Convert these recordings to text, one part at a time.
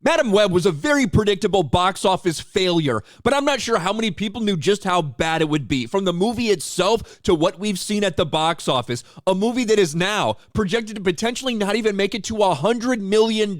Madam Web was a very predictable box office failure, but I'm not sure how many people knew just how bad it would be. From the movie itself to what we've seen at the box office, a movie that is now projected to potentially not even make it to $100 million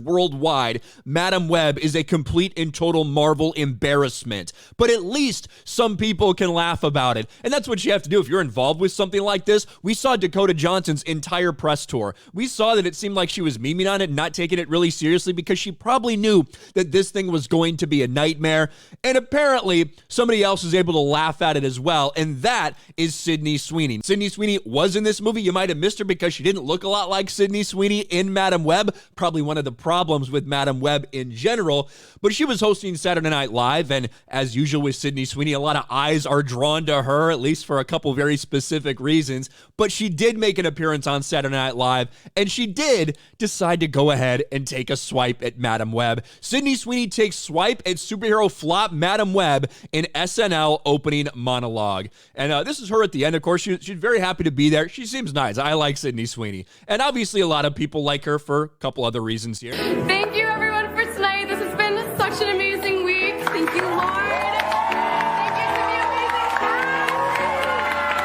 worldwide, Madam Web is a complete and total Marvel embarrassment. But at least some people can laugh about it, and that's what you have to do if you're involved with something like this. We saw Dakota Johnson's entire press tour. We saw that it seemed like she was memeing on it and not taking it really seriously because she probably knew that this thing was going to be a nightmare, and apparently somebody else is able to laugh at it as well, and that is Sydney Sweeney. Sydney Sweeney was in this movie. You might have missed her because she didn't look a lot like Sydney Sweeney in Madam Web, probably one of the problems with Madam Web in general, but she was hosting Saturday Night Live, and as usual with Sydney Sweeney, a lot of eyes are drawn to her, at least for a couple very specific reasons, but she did make an appearance on Saturday Night Live, and she did decide to go ahead and take a swipe at Madam Web. Sydney Sweeney takes swipe at superhero flop Madam Web in SNL opening monologue. And this is her at the end. Of course, she's very happy to be there. She seems nice. I like Sydney Sweeney. And obviously a lot of people like her for a couple other reasons here. Thank you everyone for tonight. This has been such an amazing week. Thank you, Lord. Thank you to the amazing cast.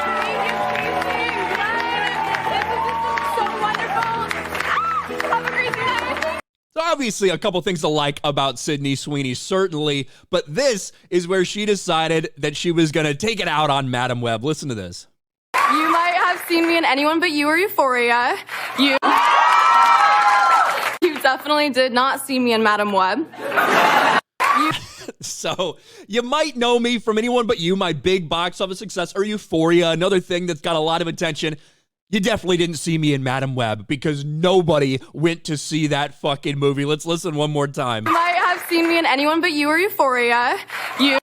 Thank you, Casey and Glenn. This is so wonderful. Have a great night. So obviously a couple things to like about Sydney Sweeney, certainly, but this is where she decided that she was going to take it out on Madam Web. Listen to this. You might have seen me in Anyone But You or Euphoria. You definitely did not see me in Madam Web. So you might know me from Anyone But You, my big box office success, or Euphoria, another thing that's got a lot of attention. You definitely didn't see me in Madam Web because nobody went to see that fucking movie. Let's listen one more time. You might have seen me in Anyone But You or Euphoria. You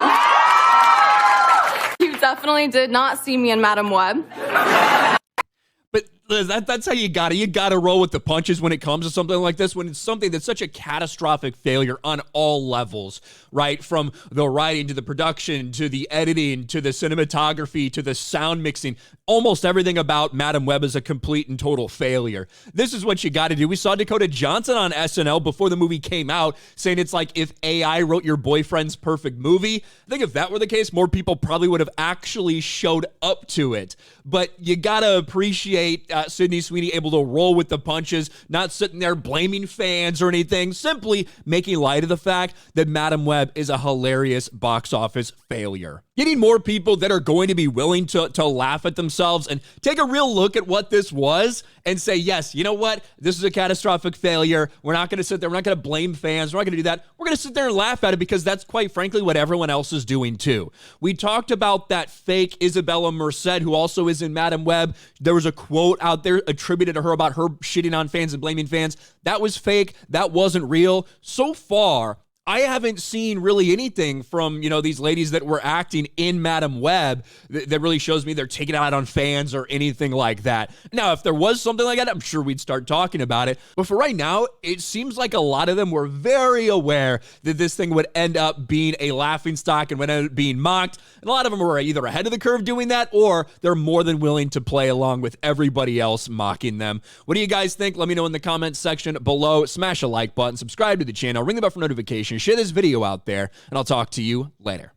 definitely did not see me in Madam Web. But that's how you gotta roll with the punches when it comes to something like this, when it's something that's such a catastrophic failure on all levels, right? From the writing to the production to the editing to the cinematography to the sound mixing, almost everything about Madam Web is a complete and total failure. This is what you gotta do. We saw Dakota Johnson on SNL before the movie came out saying it's like if AI wrote your boyfriend's perfect movie. I think if that were the case, more people probably would have actually showed up to it. But you gotta appreciate Sydney Sweeney able to roll with the punches, not sitting there blaming fans or anything, simply making light of the fact that Madam Web is a hilarious box office failure. Getting more people that are going to be willing to laugh at themselves and take a real look at what this was and say, yes, you know what? This is a catastrophic failure. We're not going to sit there. We're not going to blame fans. We're not going to do that. We're going to sit there and laugh at it because that's quite frankly what everyone else is doing too. We talked about that fake Isabella Merced who also is in Madam Web. There was a quote out there attributed to her about her shitting on fans and blaming fans. That was fake. That wasn't real. So far, I haven't seen really anything from, these ladies that were acting in Madam Web that really shows me they're taking it out on fans or anything like that. Now, if there was something like that, I'm sure we'd start talking about it. But for right now, it seems like a lot of them were very aware that this thing would end up being a laughingstock and would end up being mocked. And a lot of them were either ahead of the curve doing that or they're more than willing to play along with everybody else mocking them. What do you guys think? Let me know in the comments section below. Smash a like button, subscribe to the channel, ring the bell for notifications. Share this video out there, and I'll talk to you later.